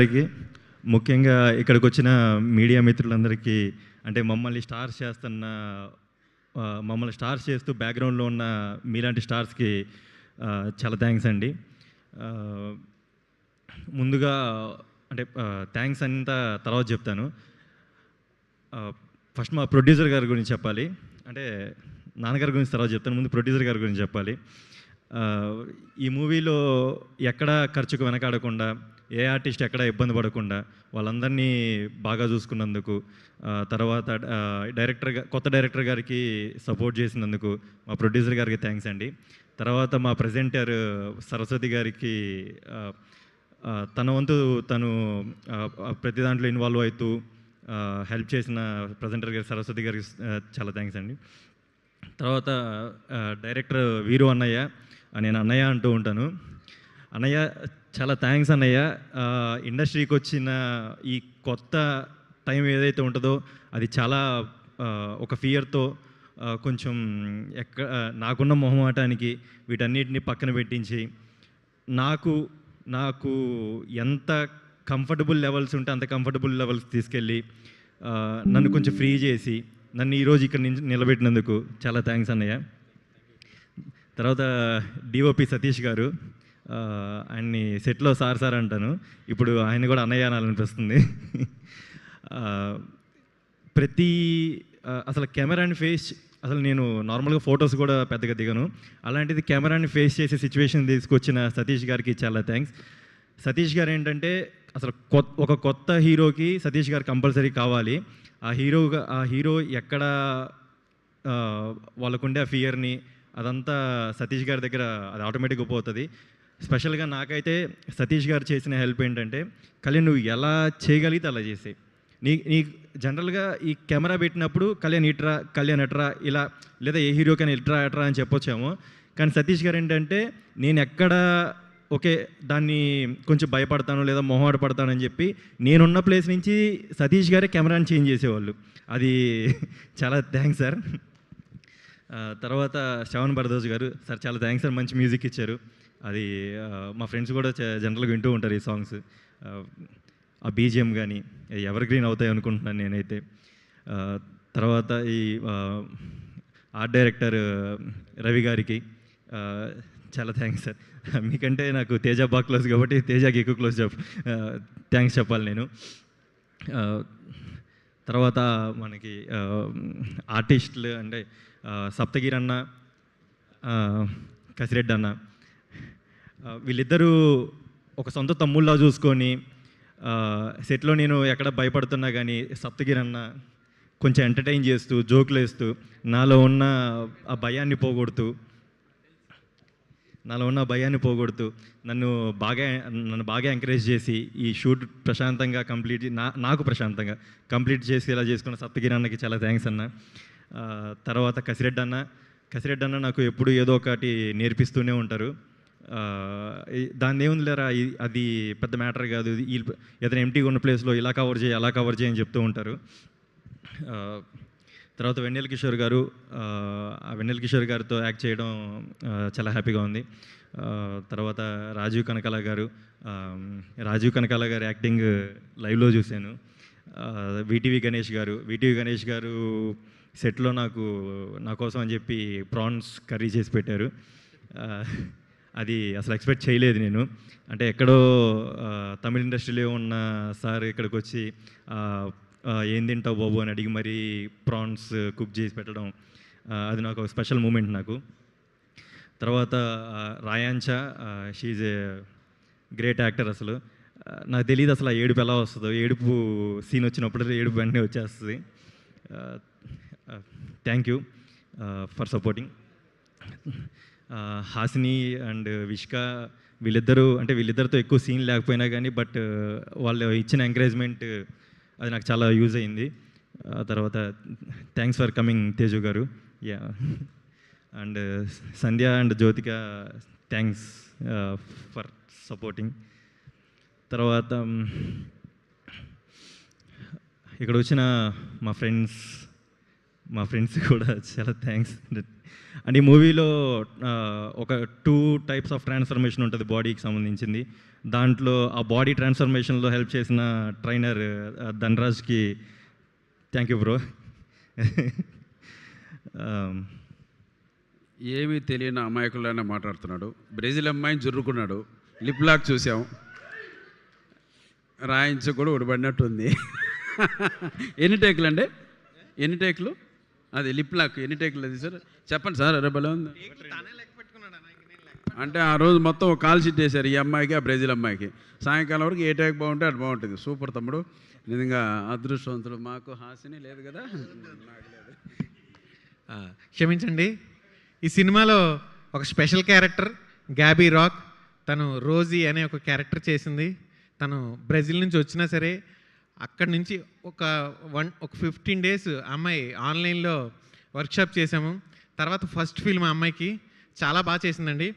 అందరికీ ముఖ్యంగా ఇక్కడికి వచ్చిన మీడియా మిత్రులందరికీ అంటే మమ్మల్ని స్టార్స్ చేస్తూ బ్యాక్గ్రౌండ్లో ఉన్న మీలాంటి స్టార్స్కి చాలా థ్యాంక్స్ అండి. ముందుగా అంటే థ్యాంక్స్ అంతా తర్వాత చెప్తాను. ఫస్ట్ మా ప్రొడ్యూసర్ గారి గురించి చెప్పాలి. అంటే నాన్నగారి గురించి తర్వాత చెప్తాను, ముందు ప్రొడ్యూసర్ గారి గురించి చెప్పాలి. ఈ మూవీలో ఎక్కడ ఖర్చుకు వెనకాడకుండా, ఏ ఆర్టిస్ట్ ఎక్కడ ఇబ్బంది పడకుండా వాళ్ళందరినీ బాగా చూసుకున్నందుకు, తర్వాత కొత్త డైరెక్టర్ గారికి సపోర్ట్ చేసినందుకు మా ప్రొడ్యూసర్ గారికి థ్యాంక్స్ అండి. తర్వాత మా ప్రెజెంటర్ సరస్వతి గారికి తన వంతు తను ప్రతి దాంట్లో ఇన్వాల్వ్ అవుతూ హెల్ప్ చేసిన ప్రెజెంటర్ గారి సరస్వతి గారికి చాలా థ్యాంక్స్ అండి. తర్వాత డైరెక్టర్ వీరు అన్నయ్య, నేను అన్నయ్య అంటూ ఉంటాను. అన్నయ్య చాలా థ్యాంక్స్ అన్నయ్య. ఇండస్ట్రీకి వచ్చిన ఈ కొత్త టైం ఏదైతే ఉంటుందో అది చాలా ఒక ఫియర్తో కొంచెం నాకున్న మొహమాటానికి వీటన్నిటిని పక్కన పెట్టించి నాకు ఎంత కంఫర్టబుల్ లెవెల్స్ ఉంటే అంత కంఫర్టబుల్ లెవెల్స్ తీసుకెళ్ళి నన్ను కొంచెం ఫ్రీ చేసి నన్ను ఈరోజు ఇక్కడ నిలబెట్టినందుకు చాలా థ్యాంక్స్ అన్నయ్య. తర్వాత డిఓపి సతీష్ గారు, ఆయన్ని సెట్లో సార్ అంటాను, ఇప్పుడు ఆయన కూడా అన్నయ్య అనాలనిపిస్తుంది. అసలు కెమెరాని ఫేస్, అసలు నేను నార్మల్గా ఫొటోస్ కూడా పెద్దగా దిగను, అలాంటిది కెమెరాని ఫేస్ చేసే సిచ్యువేషన్ తీసుకొచ్చిన సతీష్ గారికి చాలా థ్యాంక్స్. సతీష్ గారు ఏంటంటే అసలు ఒక కొత్త హీరోకి సతీష్ గారు కంపల్సరీ కావాలి. ఆ హీరో ఎక్కడ వాళ్ళకుండే ఆ ఫియర్ని అదంతా సతీష్ గారి దగ్గర అది ఆటోమేటిక్గా పోతుంది. స్పెషల్గా నాకైతే సతీష్ గారు చేసిన హెల్ప్ ఏంటంటే, కళ్యాణ్ నువ్వు ఎలా చేయగలిగితే అలా చేసే. నీ జనరల్గా ఈ కెమెరా పెట్టినప్పుడు కళ్యాణ్ ఎట్రా ఇలా, లేదా ఏ హీరోకైనా ఎట్రా అని చెప్పొచ్చాము. కానీ సతీష్ గారు ఏంటంటే నేను ఎక్కడ దాన్ని కొంచెం భయపడతాను లేదా మొహమాట పడతానని చెప్పి నేనున్న ప్లేస్ నుంచి సతీష్ గారే కెమెరాని చేంజ్ చేసేవాళ్ళు. అది చాలా థ్యాంక్స్ సార్. తర్వాత శ్రవణ్ భరద్వాజ్ గారు, సార్ చాలా థ్యాంక్స్ సార్, మంచి మ్యూజిక్ ఇచ్చారు. అది మా ఫ్రెండ్స్ కూడా జనరల్గా వింటూ ఉంటారు ఈ సాంగ్స్. ఆ బీజిఎం కానీ ఎవర్ గ్రీన్ అవుతాయి అనుకుంటున్నాను నేనైతే. తర్వాత ఈ ఆర్ట్ డైరెక్టర్ రవి గారికి చాలా థ్యాంక్స్ సార్. మీకంటే నాకు తేజ బాగా క్లోజ్ కాబట్టి తేజకి ఎక్కువ థ్యాంక్స్ చెప్పాలి నేను. తర్వాత మనకి ఆర్టిస్టులు అంటే సప్తగిరి అన్న, కసిరెడ్డి అన్న, వీళ్ళిద్దరూ ఒక సొంత తమ్ముళ్ళలా చూసుకొని సెట్లో నేను ఎక్కడ భయపడుతున్నా కానీ సప్తగిరి అన్న కొంచెం ఎంటర్టైన్ చేస్తూ జోకులు వేస్తూ నాలో ఉన్న భయాన్ని పోగొడుతూ నన్ను బాగా ఎంకరేజ్ చేసి ఈ షూట్ ప్రశాంతంగా నాకు ప్రశాంతంగా కంప్లీట్ చేసేలా చేసుకున్న సప్తగిరి అన్నకి చాలా థ్యాంక్స్ అన్న. తర్వాత కసిరెడ్డి అన్న నాకు ఎప్పుడు ఏదో ఒకటి నేర్పిస్తూనే ఉంటారు. దాన్ని ఏముంది లేరా, అది పెద్ద మ్యాటర్ కాదు, ఏదైనా ఎంటీగా ఉన్న ప్లేస్లో ఇలా కవర్ చేయి అలా కవర్ చేయని చెప్తూ ఉంటారు. తర్వాత వెన్నెల కిషోర్ గారు, వెన్నెల కిషోర్ గారితో యాక్ట్ చేయడం చాలా హ్యాపీగా ఉంది. తర్వాత రాజీవ్ కనకాల గారు యాక్టింగ్ లైవ్లో చూశాను. వీటీవీ గణేష్ గారు సెట్లో నా కోసం అని చెప్పి ప్రాన్స్ కర్రీ చేసి పెట్టారు. అది అసలు ఎక్స్పెక్ట్ చేయలేదు నేను. అంటే ఎక్కడో తమిళ ఇండస్ట్రీలో ఉన్న సార్ ఇక్కడికి వచ్చి ఏం తింటావు బాబు అని అడిగి మరీ ప్రాన్స్ కుక్ చేసి పెట్టడం, అది నాకు ఒక స్పెషల్ మూమెంట్ నాకు. తర్వాత రాయాంచా, షీఈ్ ఏ గ్రేట్ యాక్టర్. అసలు నాకు తెలియదు అసలు ఆ ఏడుపు ఎలా వస్తుందో, ఏడుపు సీన్ వచ్చినప్పుడు ఏడుపు వెంటనే వచ్చేస్తుంది. Thank you for supporting. Hasini and Vishka, వీళ్ళిద్దరితో ఎక్కువ సీన్ లేకపోయినా కానీ బట్ వాళ్ళు ఇచ్చిన ఎంకరేజ్మెంట్ అది నాకు చాలా యూజ్ అయింది. తర్వాత థ్యాంక్స్ ఫర్ కమింగ్ తేజు గారు. And Sandhya and Jyothika, thanks for supporting. తర్వాత ఇక్కడ వచ్చిన మా ఫ్రెండ్స్ కూడా చాలా థ్యాంక్స్. అండ్ ఈ మూవీలో ఒక 2 టైప్స్ ఆఫ్ ట్రాన్స్ఫర్మేషన్ ఉంటుంది బాడీకి సంబంధించింది. దాంట్లో ఆ బాడీ ట్రాన్స్ఫర్మేషన్లో హెల్ప్ చేసిన ట్రైనర్ ధనరాజ్కి థ్యాంక్ యూ బ్రో. ఏమీ తెలియని అమాయకుల్లానే మాట్లాడుతున్నాడు. బ్రెజిల్ అమ్మాయిని జుర్రుకున్నాడు. లిప్ లాక్ చూసాం, రాయించ కూడా ఉడబడినట్టుంది. ఎన్ని టేకులు అండి? ఎన్ని టేకులు? అది లిప్ లాక్ ఎన్ని టేకులు అది సార్? చెప్పండి సార్. అరే భలే ఉంది. అంటే ఆ రోజు మొత్తం ఒక కాల్ షీట్ వేశారు ఈ అమ్మాయికి, ఆ బ్రెజిల్ అమ్మాయికి. సాయంకాలం వరకు ఏ టేక్ బాగుంటే అది బాగుంటుంది. సూపర్ తమ్ముడు, నిజంగా అదృష్టవంతుడు. మాకు హాసిని లేదు కదా. క్షమించండి, ఈ సినిమాలో ఒక స్పెషల్ క్యారెక్టర్ గ్యాబీ రాక్, తను రోజీ అనే ఒక క్యారెక్టర్ చేసింది. తను బ్రెజిల్ నుంచి వచ్చినా సరే అక్కడి నుంచి ఒక 15 days అమ్మాయి ఆన్లైన్లో వర్క్షాప్ చేసాము. తర్వాత ఫస్ట్ ఫిల్మ్ అమ్మాయికి చాలా బాగా చేసిందండి.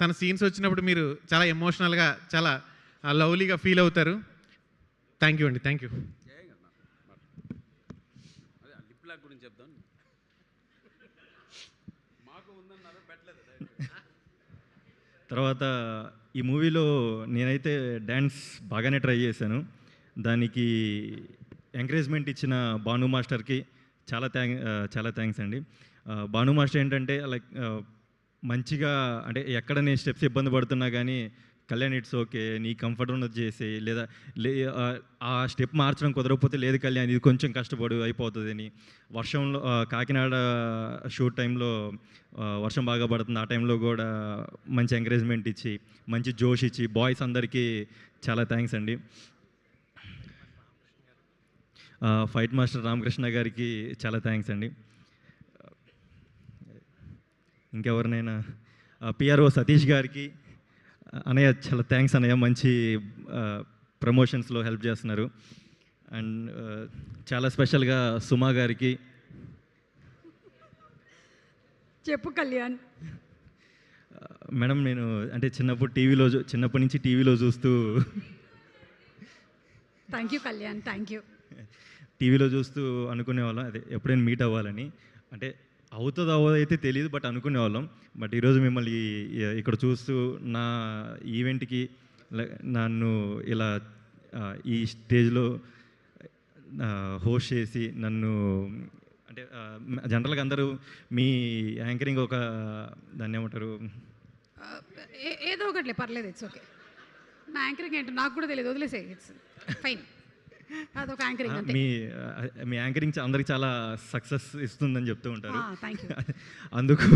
తన సీన్స్ వచ్చినప్పుడు మీరు చాలా ఎమోషనల్గా, చాలా లవ్లీగా ఫీల్ అవుతారు. థ్యాంక్ యూ అండి, థ్యాంక్ యూ. తర్వాత ఈ మూవీలో నేనైతే డ్యాన్స్ బాగానే ట్రై చేశాను. దానికి ఎంకరేజ్మెంట్ ఇచ్చిన భాను మాస్టర్కి చాలా థ్యాంక్స్ అండి. భాను మాస్టర్ ఏంటంటే లైక్ మంచిగా, అంటే ఎక్కడ నేను స్టెప్స్ ఇబ్బంది పడుతున్నా కానీ కళ్యాణ్ ఇట్స్ ఓకే, నీ కంఫర్ట్ ఉన్నది చేసి, లేదా ఆ స్టెప్ మార్చడం కుదరకపోతే లేదు కళ్యాణ్ ఇది కొంచెం కష్టపడు అయిపోతుంది అని. వర్షంలో కాకినాడ షూట్ టైంలో వర్షం బాగా పడుతుంది, ఆ టైంలో కూడా మంచి ఎంకరేజ్మెంట్ ఇచ్చి, మంచి జోష్ ఇచ్చి బాయ్స్ అందరికీ చాలా థ్యాంక్స్ అండి. ఫైట్ మాస్టర్ రామకృష్ణ గారికి చాలా థ్యాంక్స్ అండి. ఇంకెవరినైనా పిఆర్ఓ సతీష్ గారికి, అన్నయ్య చాలా థ్యాంక్స్ అన్నయ్య, మంచి ప్రమోషన్స్లో హెల్ప్ చేస్తున్నారు. అండ్ చాలా స్పెషల్గా సుమా గారికి. చెప్పు కళ్యాణ్. మేడం నేను అంటే చిన్నప్పటి నుంచి టీవీలో చూస్తూ thank you Kalyan, thank you. టీవీలో చూస్తూ అనుకునేవాళ్ళం అదే ఎప్పుడైనా మీట్ అవ్వాలని. అంటే అవుతుందైతే తెలియదు, బట్ అనుకునేవాళ్ళం. బట్ ఈరోజు మిమ్మల్ని ఇక్కడ చూస్తూ నా ఈవెంట్కి నన్ను ఇలా ఈ స్టేజ్లో హోస్ట్ చేసి నన్ను, అంటే జనరల్గా అందరూ మీ యాంకరింగ్ ఒక దాన్ని ఏమంటారు, ఏదో ఒకటిలే పర్లేదు, ఇట్స్ ఓకే. నా యాంకరింగ్ ఏంటో నాకు కూడా తెలియదు, వదిలేసే, ఇట్స్ ఫైన్. అదొక యాంకరింగ్ అంతే. మీ యాంకరింగ్ అందరికి చాలా సక్సెస్ ఇస్తుందని చెప్తూ ఉంటారు. అందుకు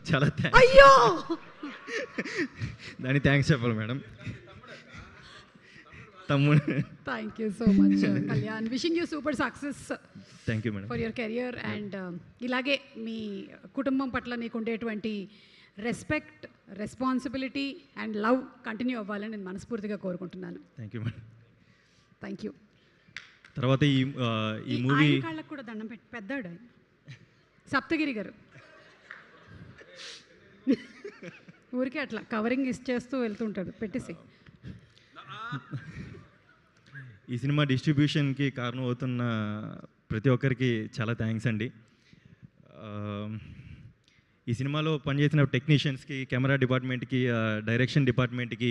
చాలా అయ్యో దాన్ని థ్యాంక్స్ చెప్పాలి మేడం. తమ్ముడు thank you so much Kalyan. Wishing you super success. Thank you madam for your career. And ఇలాగే మీ కుటుంబం పట్ల నీకు ఉండేటువంటి respect, responsibility and love continue అవ్వాలని నేను మనస్ఫూర్తిగా కోరుకుంటున్నాను. Thank you madam. Thank you. తర్వాత ఈ మూవీ కాళ్ళకు కూడా దండం పెట్టి పెద్దాడు ఆయన, సప్తగిరి గారు. ఊరికే అట్లా కవరింగ్ ఇచ్చేస్తూ వెళ్తుంటాడు, పెట్టేసి. ఈ సినిమా డిస్ట్రిబ్యూషన్కి కారణం అవుతున్న ప్రతి ఒక్కరికి చాలా థ్యాంక్స్ అండి. ఈ సినిమాలో పనిచేసిన టెక్నీషియన్స్కి, కెమెరా డిపార్ట్మెంట్కి, డైరెక్షన్ డిపార్ట్మెంట్కి,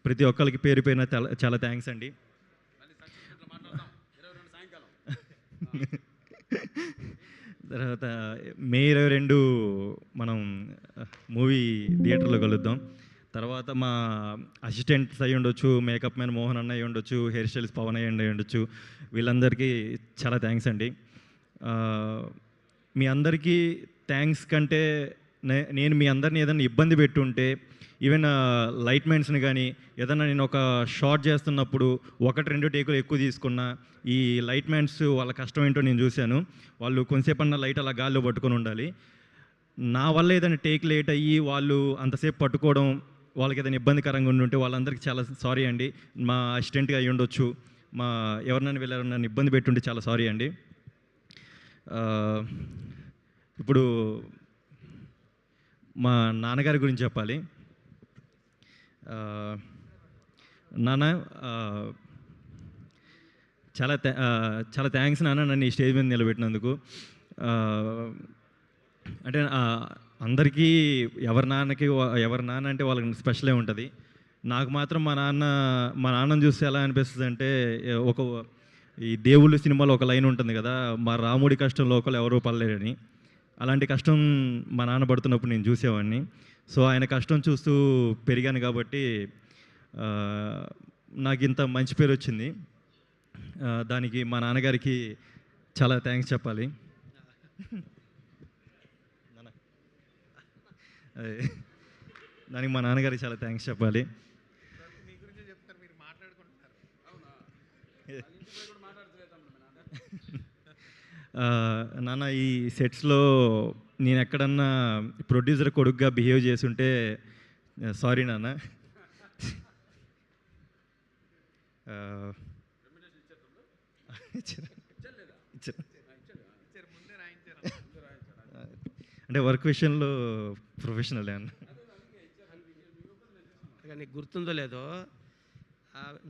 ప్రతి ఒక్కరికి పేరు పేరున చాలా థ్యాంక్స్ అండి. తర్వాత మే 22 మనం మూవీ థియేటర్లో కలుద్దాం. తర్వాత మా అసిస్టెంట్స్ అయ్యి ఉండొచ్చు, మేకప్ మ్యాన్ మోహన్ అన్న అయ్యి ఉండొచ్చు, హెయిర్ స్టైల్స్ పవన్ అయ్యి ఉండొచ్చు, వీళ్ళందరికీ చాలా థ్యాంక్స్ అండి. మీ అందరికీ థ్యాంక్స్ కంటే నేను మీ అందరిని ఏదైనా ఇబ్బంది పెట్టుంటే, ఈవెన్ లైట్ మ్యాన్స్ని కానీ ఏదైనా నేను ఒక షార్ట్ చేస్తున్నప్పుడు 1-2 టేకులు ఎక్కువ తీసుకున్నా, ఈ లైట్ మ్యాన్స్ వాళ్ళ కష్టం ఏంటో నేను చూశాను. వాళ్ళు కొంతసేపు అన్న లైట్ అలా గాల్లో పట్టుకొని ఉండాలి. నా వల్ల ఏదైనా టేక్ లేట్ అయ్యి వాళ్ళు అంతసేపు పట్టుకోవడం వాళ్ళకి ఏదైనా ఇబ్బందికరంగా ఉండి ఉంటే వాళ్ళందరికీ చాలా సారీ అండి. మా అసిస్టెంట్గా అయ్యి ఉండొచ్చు, మా ఎవరినైనా వెళ్ళారు నన్ను ఇబ్బంది పెట్టుంటే చాలా సారీ అండి. ఇప్పుడు మా నాన్నగారి గురించి చెప్పాలి. నాన్న, చాలా థ్యాంక్స్ నాన్న, నన్ను ఈ స్టేజ్ మీద నిలబెట్టినందుకు. అంటే అందరికీ ఎవరి నాన్న అంటే వాళ్ళకి స్పెషలే ఉంటుంది. నాకు మాత్రం మా నాన్నని చూస్తే ఎలా అనిపిస్తుంది అంటే ఒక ఈ దేవుళ్ళు సినిమాలో ఒక లైన్ ఉంటుంది కదా, మా రాముడి కష్టంలో ఒకరు ఎవరూ పడలేరని. అలాంటి కష్టం మా నాన్న పడుతున్నప్పుడు నేను చూసేవాడిని. సో ఆయన కష్టం చూస్తూ పెరిగాను కాబట్టి నాకు ఇంత మంచి పేరు వచ్చింది. దానికి మా నాన్నగారికి చాలా థ్యాంక్స్ చెప్పాలి. దానికి మా నాన్నగారికి చాలా థ్యాంక్స్ చెప్పాలి. నాన్న, ఈ సెట్స్లో నేను ఎక్కడన్నా ప్రొడ్యూసర్ కొడుకుగా బిహేవ్ చేసుంటే సారీ నాన్న. అంటే వర్క్ విషయంలో ప్రొఫెషనల్ అన్న. నీకు గుర్తుందో లేదో,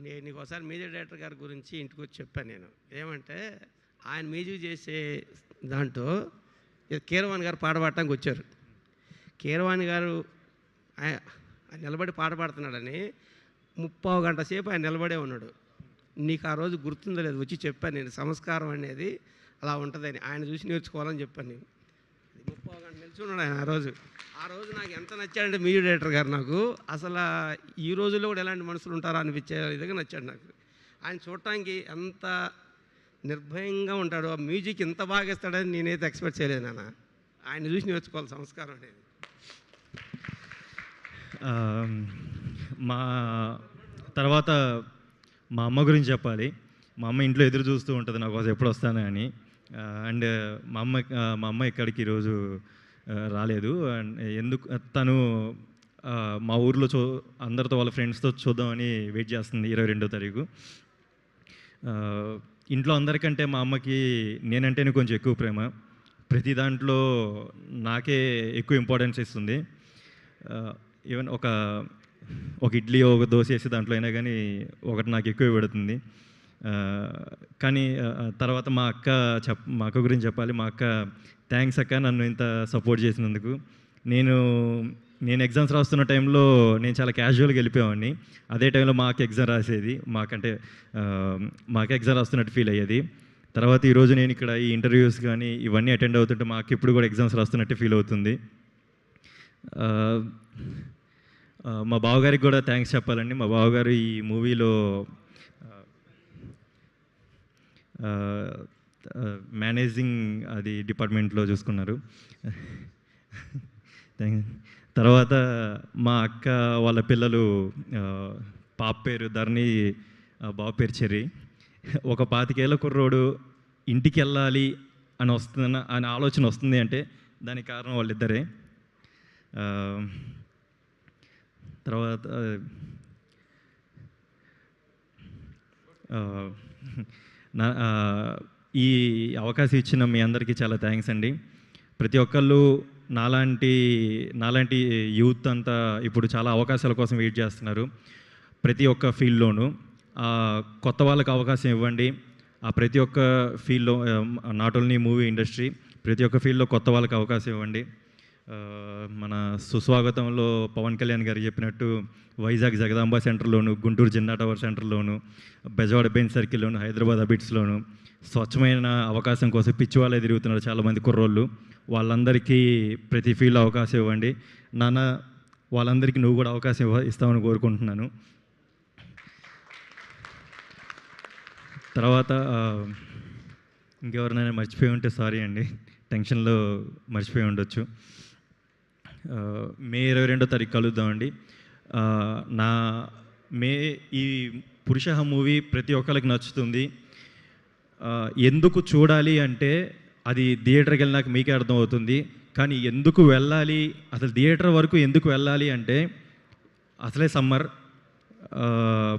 నేను నీకు ఒకసారి మ్యూజిక్ డైరెక్టర్ గారి గురించి ఇంటికి వచ్చి చెప్పాను. నేను ఏమంటే, ఆయన మ్యూజిక్ చేసే దాంట్లో కీరవాణి గారు పాట పాడటానికి వచ్చారు. కీరవాణి గారు ఆయన నిలబడి పాట పాడుతున్నాడని 30 గంట సేపు ఆయన నిలబడే ఉన్నాడు. నీకు ఆ రోజు గుర్తుందో లేదు, వచ్చి చెప్పాను నేను, సంస్కారం అనేది అలా ఉంటుందని. ఆయన చూసి నేర్చుకోవాలని చెప్పాను నేను. 30 గంట నిల్చున్నాడు ఆయన ఆ రోజు నాకు ఎంత నచ్చాడంటే మ్యూజిక్ డైరెక్టర్ గారు నాకు అసలు ఈ రోజుల్లో కూడా ఎలాంటి మనుషులు ఉంటారో అనిపించే విధంగా నచ్చాడు నాకు. ఆయన చూడటానికి ఎంత నిర్భయంగా ఉంటాడు, ఆ మ్యూజిక్ ఎంత బాగా ఇస్తాడని నేనైతే ఎక్స్పెక్ట్ చేయలేదు నాన్న. ఆయన చూసి నేర్చుకోవాలి సంస్కారం అనేది. మా తర్వాత మా అమ్మ గురించి చెప్పాలి. మా అమ్మ ఇంట్లో ఎదురు చూస్తూ ఉంటుంది నా కోసం ఎప్పుడు వస్తాను అని. అండ్ మా అమ్మ ఇక్కడికి ఈరోజు రాలేదు. అండ్ ఎందుకు తను మా ఊర్లో అందరితో వాళ్ళ ఫ్రెండ్స్తో చూద్దామని వెయిట్ చేస్తుంది 22వ తారీఖు. ఇంట్లో అందరికంటే మా అమ్మకి నేనంటేనే కొంచెం ఎక్కువ ప్రేమ. ప్రతి దాంట్లో నాకే ఎక్కువ ఇంపార్టెన్స్ ఇస్తుంది. ఈవెన్ ఒక ఇడ్లీ ఒక దోశ వేసి దాంట్లో అయినా కానీ ఒకటి నాకు ఎక్కువ పెడుతుంది. కానీ తర్వాత మా అక్క గురించి చెప్పాలి. మా అక్క థ్యాంక్స్ అక్క, నన్ను ఇంత సపోర్ట్ చేసినందుకు. నేను ఎగ్జామ్స్ రాస్తున్న టైంలో నేను చాలా క్యాజువల్గా వెళ్ళిపోయేవాడిని. అదే టైంలో మా అక్క ఎగ్జామ్ రాసేది. మా అక్క ఎగ్జామ్ రాస్తున్నట్టు ఫీల్ అయ్యేది. తర్వాత ఈరోజు నేను ఇక్కడ ఈ ఇంటర్వ్యూస్ కానీ ఇవన్నీ అటెండ్ అవుతుంటే మా అక్క ఇప్పుడు కూడా ఎగ్జామ్స్ రాస్తున్నట్టు ఫీల్ అవుతుంది. మా బావగారికి కూడా థ్యాంక్స్ చెప్పాలండి. మా బావగారు ఈ మూవీలో మేనేజింగ్ అది డిపార్ట్మెంట్లో చూసుకున్నారు. తర్వాత మా అక్క వాళ్ళ పిల్లలు, పాప పేరు ధరణి, బాబు పేరు చెర్రి. ఒక 25 ఏళ్ళ కుర్రోడు ఇంటికి వెళ్ళాలి అని ఆలోచన వస్తుంది అంటే దానికి కారణం వాళ్ళిద్దరే. తర్వాత ఈ అవకాశం ఇచ్చిన మీ అందరికీ చాలా థ్యాంక్స్ అండి. ప్రతి ఒక్కళ్ళు నాలాంటి యూత్ అంతా ఇప్పుడు చాలా అవకాశాల కోసం వెయిట్ చేస్తున్నారు ప్రతి ఒక్క ఫీల్డ్లోనూ. కొత్త వాళ్ళకి అవకాశం ఇవ్వండి. ప్రతి ఒక్క ఫీల్డ్లో, నాట్ ఓన్లీ మూవీ ఇండస్ట్రీ, ప్రతి ఒక్క ఫీల్డ్లో కొత్త వాళ్ళకి అవకాశం ఇవ్వండి. మన సుస్వాగతంలో పవన్ కళ్యాణ్ గారు చెప్పినట్టు వైజాగ్ జగదాంబ సెంటర్లోను, గుంటూరు జిన్నా టవర్ సెంటర్లోను, బెజవాడ బెంచ్ సర్కిల్లోను, హైదరాబాద్ అబిట్స్లోను స్వచ్ఛమైన అవకాశం కోసం పిచ్చి వాళ్ళే తిరుగుతున్నారు చాలామంది కుర్రోళ్ళు. వాళ్ళందరికీ ప్రతి ఫీల్డ్లో అవకాశం ఇవ్వండి నాన్న. వాళ్ళందరికీ నువ్వు కూడా అవకాశం ఇస్తామని కోరుకుంటున్నాను. తర్వాత ఇంకెవరినైనా మర్చిపోయి ఉంటే సారీ అండి, టెన్షన్లో మర్చిపోయి ఉండొచ్చు. మే 22వ తారీఖు కలుద్దామండి. ఈ పురుష మూవీ ప్రతి ఒక్కరికి నచ్చుతుంది. ఎందుకు చూడాలి అంటే అది థియేటర్కి వెళ్ళినాక మీకే అర్థమవుతుంది. కానీ ఎందుకు వెళ్ళాలి, అసలు థియేటర్ వరకు ఎందుకు వెళ్ళాలి అంటే అసలే సమ్మర్,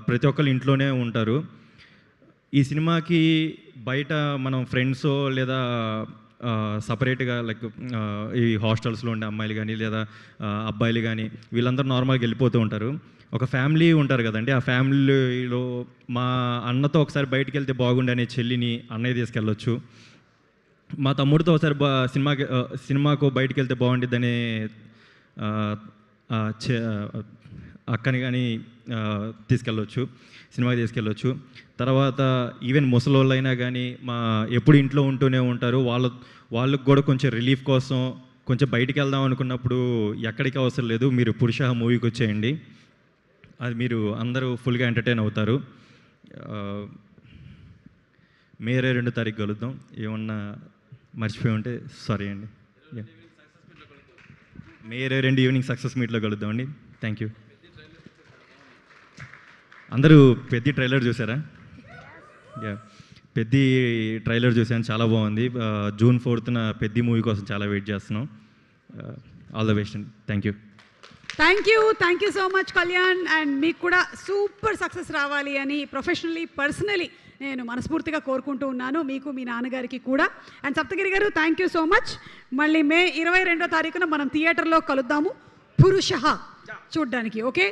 ప్రతి ఒక్కరు ఇంట్లోనే ఉంటారు. ఈ సినిమాకి బయట మనం ఫ్రెండ్సో లేదా సపరేట్గా లైక్ ఈ హాస్టల్స్లో ఉండే అమ్మాయిలు కానీ లేదా అబ్బాయిలు కానీ వీళ్ళందరూ నార్మల్గా వెళ్ళిపోతూ ఉంటారు. ఒక ఫ్యామిలీ ఉంటారు కదండి, ఆ ఫ్యామిలీలో మా అన్నతో ఒకసారి బయటికి వెళ్తే బాగుండే అనే చెల్లిని అన్నయ్య తీసుకెళ్ళొచ్చు. మా తమ్ముడితో ఒకసారి సినిమాకు బయటికి వెళ్తే బాగుంటుందని అక్కని కానీ తీసుకెళ్ళవచ్చు, సినిమాకి తీసుకెళ్ళవచ్చు. తర్వాత ఈవెన్ ముసలోళ్ళైనా కానీ ఎప్పుడు ఇంట్లో ఉంటూనే ఉంటారు, వాళ్ళకు కూడా కొంచెం రిలీఫ్ కోసం కొంచెం బయటికి వెళ్దాం అనుకున్నప్పుడు ఎక్కడికి అవసరం లేదు, మీరు పురుష మూవీకి వచ్చేయండి, అది మీరు అందరూ ఫుల్గా ఎంటర్టైన్ అవుతారు. మే 22 తారీఖు కలుద్దాం. ఏమన్నా మర్చిపోయి ఉంటే సారీ అండి. మే 22 ఈవినింగ్ సక్సెస్ మీట్లో కలుద్దాం అండి. Thank you. అందరూ పెద్ద ట్రైలర్ చూసారా? పెద్ద ట్రైలర్ చూసాను, చాలా బాగుంది. June 4th పెద్ద మూవీ కోసం చాలా వెయిట్ చేస్తున్నాం. ఆల్ ద బెస్ట్ అండి. Thank you so much Kalyan. And మీకు కూడా సూపర్ సక్సెస్ రావాలి అని ప్రొఫెషనలీ పర్సనలీ నేను మనస్ఫూర్తిగా కోరుకుంటూ ఉన్నాను, మీకు మీ నాన్నగారికి కూడా. అండ్ సప్తగిరి గారు థ్యాంక్ యూ సో మచ్. మళ్ళీ మే 22వ తారీఖున మనం థియేటర్లో కలుద్దాము పురుష చూడ్డానికి. ఓకే.